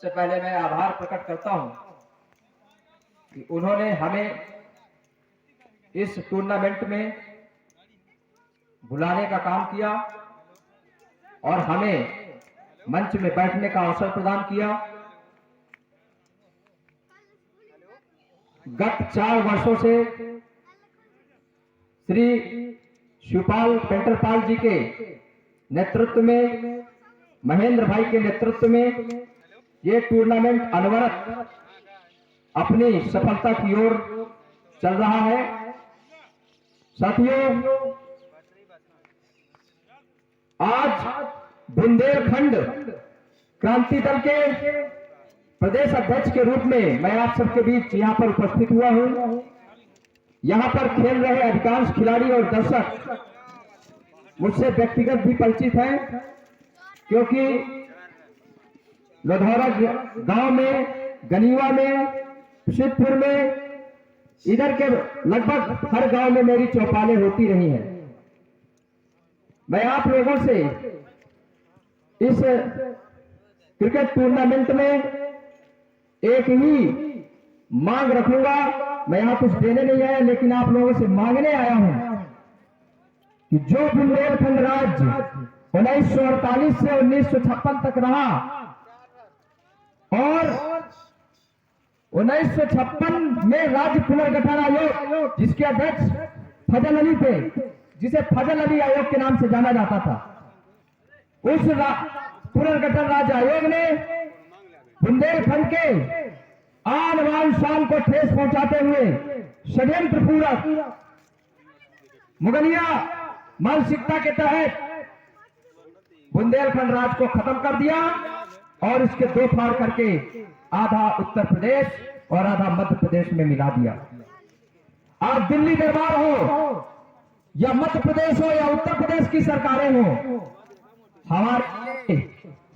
सबसे पहले मैं आभार प्रकट करता हूं कि उन्होंने हमें इस टूर्नामेंट में बुलाने का काम किया और हमें मंच में बैठने का अवसर प्रदान किया। गत 4 वर्षों से श्री शिवपाल पेंटरपाल जी के नेतृत्व में, महेंद्र भाई के नेतृत्व में ये टूर्नामेंट अनवरत अपनी सफलता की ओर चल रहा है। साथियों, आज बुंदेलखंड क्रांति दल के प्रदेश अध्यक्ष के रूप में मैं आप सबके बीच यहां पर उपस्थित हुआ हूं। यहां पर खेल रहे अधिकांश खिलाड़ी और दर्शक मुझसे व्यक्तिगत भी परिचित हैं, क्योंकि लोधौरा गांव में, गनीवा में, शिवपुर में, इधर के लगभग हर गांव में मेरी चौपालें होती रही हैं। मैं आप लोगों से इस क्रिकेट टूर्नामेंट में एक ही मांग रखूंगा। मैं यहां कुछ देने नहीं आया, लेकिन आप लोगों से मांगने आया हूं कि जो बुंदेलखंड राज्य 1948 से 1956 तक रहा और 1956 में राज्य पुनर्गठन आयोग, जिसके अध्यक्ष फजल अली थे, जिसे फजल अली आयोग के नाम से जाना जाता था, उस पुनर्गठन राज्य आयोग ने बुंदेलखंड के आन बान शान को ठेस पहुंचाते हुए षड्यंत्र पूर्वक मुगलिया मानसिकता के तहत बुंदेलखंड राज्य को खत्म कर दिया और इसके 2 फाड़ करके आधा उत्तर प्रदेश और आधा मध्य प्रदेश में मिला दिया। आज दिल्ली दरबार हो या मध्य प्रदेश हो या उत्तर प्रदेश की सरकारें हो, हमारे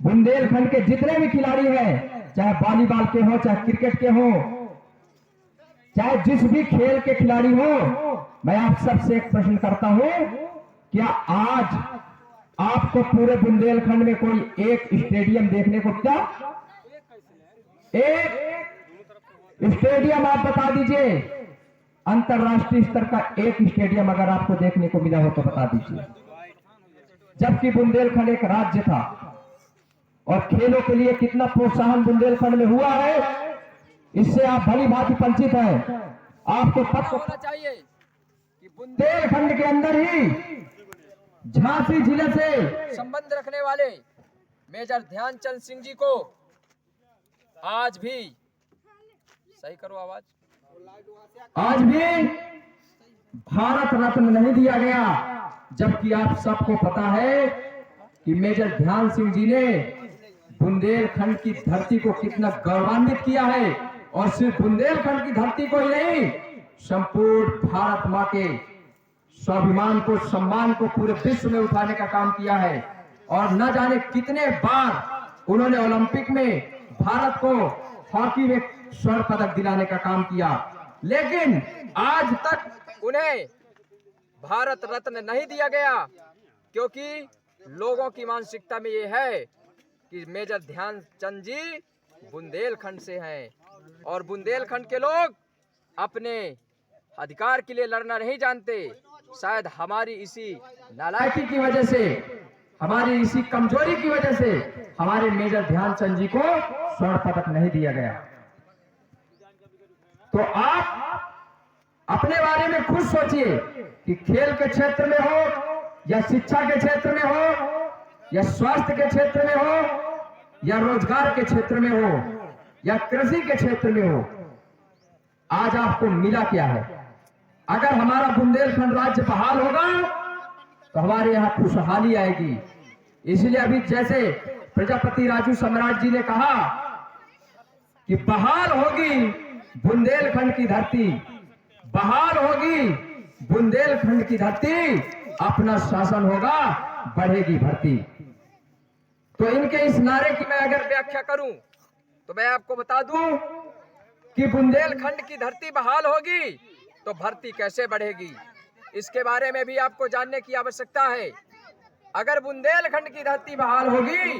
बुंदेलखंड के जितने भी खिलाड़ी हैं, चाहे वॉलीबॉल के हो, चाहे क्रिकेट के हो, चाहे जिस भी खेल के खिलाड़ी हो, मैं आप सबसे एक प्रश्न करता हूं, क्या आज आपको पूरे बुंदेलखंड में कोई एक स्टेडियम देखने को मिला? एक स्टेडियम आप बता दीजिए, अंतरराष्ट्रीय स्तर का एक स्टेडियम अगर आपको देखने को मिला हो तो बता दीजिए। जबकि बुंदेलखंड एक राज्य था और खेलों के लिए कितना प्रोत्साहन बुंदेलखंड में हुआ है, इससे आप भली भांति परिचित हैं। आपको पता होना चाहिए कि बुंदेलखंड के अंदर ही झांसी जिले से संबंध रखने वाले मेजर ध्यानचंद सिंह जी को आज भी, सही करो आवाज, आज भी भारत रत्न नहीं दिया गया। जबकि आप सबको पता है कि मेजर ध्यान सिंह जी ने बुंदेलखंड की धरती को कितना गौरवान्वित किया है, और सिर्फ बुंदेलखंड की धरती को ही नहीं, संपूर्ण भारत मां के स्वाभिमान को, सम्मान को पूरे विश्व में उठाने का काम किया है। और न जाने कितने बार उन्होंने ओलंपिक में भारत को हॉकी में स्वर्ण पदक दिलाने का काम किया, लेकिन आज तक उन्हें भारत रत्न नहीं दिया गया, क्योंकि लोगों की मानसिकता में ये है कि मेजर ध्यानचंद जी बुंदेलखंड से हैं और बुंदेलखंड के लोग अपने अधिकार के लिए लड़ना नहीं जानते। शायद हमारी इसी नालायकी की वजह से, हमारी इसी कमजोरी की वजह से हमारे मेजर ध्यानचंद जी को स्वर्ण पदक नहीं दिया गया। तो आप अपने बारे में खुद सोचिए कि खेल के क्षेत्र में हो या शिक्षा के क्षेत्र में हो या स्वास्थ्य के क्षेत्र में हो या रोजगार के क्षेत्र में हो या कृषि के क्षेत्र में हो, आज आपको मिला क्या है? अगर हमारा बुंदेलखंड राज्य बहाल होगा तो हमारे यहाँ खुशहाली आएगी। इसलिए अभी जैसे प्रजापति राजू सम्राट जी ने कहा कि बहाल होगी बुंदेलखंड की धरती, बहाल होगी बुंदेलखंड की धरती, अपना शासन होगा, बढ़ेगी भर्ती। तो इनके इस नारे की मैं अगर व्याख्या करूं तो मैं आपको बता दूं कि बुंदेलखंड की धरती बहाल होगी तो भर्ती कैसे बढ़ेगी, इसके बारे में भी आपको जानने की आवश्यकता है। अगर बुंदेलखंड की धरती बहाल होगी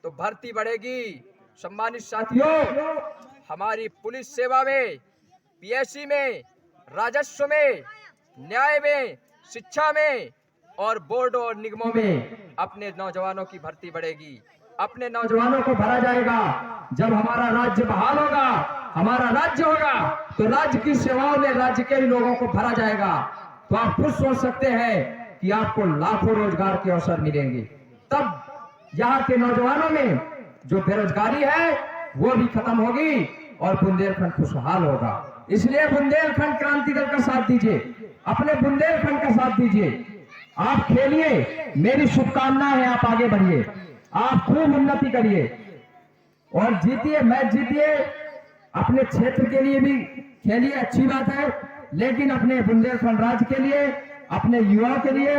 तो भर्ती बढ़ेगी, सम्मानित साथियों, हमारी पुलिस सेवा में, पीएससी में, राजस्व में, न्याय में, शिक्षा में और बोर्डों और निगमों में अपने नौजवानों की भर्ती बढ़ेगी, अपने नौजवानों को भरा जाएगा। जब हमारा राज्य बहाल होगा, हमारा राज्य होगा, तो राज्य की सेवाओं में राज्य के ही लोगों को भरा जाएगा। तो आप खुद सोच सकते हैं कि आपको लाखों रोजगार के अवसर मिलेंगे। तब यहाँ के नौजवानों में जो बेरोजगारी है वो भी खत्म होगी और बुंदेलखंड खुशहाल होगा। इसलिए बुंदेलखंड क्रांति दल का साथ दीजिए, अपने बुंदेलखंड का साथ दीजिए। आप खेलिए, मेरी शुभकामनाएं है, आप आगे बढ़िए, आप खूब उन्नति करिए और जीतिए, मैच जीतिए। अपने क्षेत्र के लिए भी खेलिए, अच्छी बात है, लेकिन अपने बुंदेलखंड राज्य के लिए, अपने युवाओं के लिए,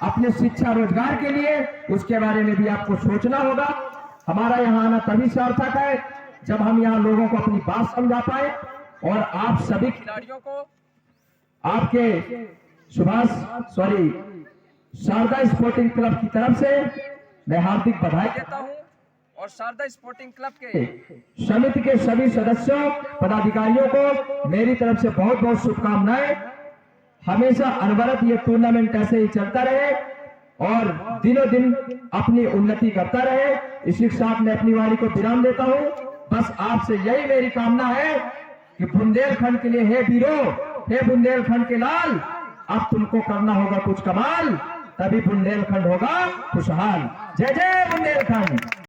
अपने शिक्षा रोजगार के लिए, उसके बारे में भी आपको सोचना होगा। हमारा यहाँ आना तभी सार्थक है जब हम यहाँ लोगों को अपनी बात समझा पाए। और आप सभी खिलाड़ियों को आपके शारदा स्पोर्टिंग क्लब की तरफ से मैं हार्दिक बधाई देता हूँ और शारदा स्पोर्टिंग क्लब के समिति के सभी सदस्यों, पदाधिकारियों को मेरी तरफ से बहुत बहुत शुभकामनाएं। हमेशा अनवरत ये टूर्नामेंट ऐसे ही चलता रहे और दिनों दिन अपनी उन्नति करता रहे। इसी के साथ मैं अपनी वाणी को विराम देता हूँ। बस आपसे यही मेरी कामना है कि बुंदेलखंड के लिए, हे वीरों, हे बुंदेलखंड के लाल, अब तुमको करना होगा कुछ कमाल, तभी बुंदेलखंड होगा खुशहाल। जय जय बुंदेलखंड।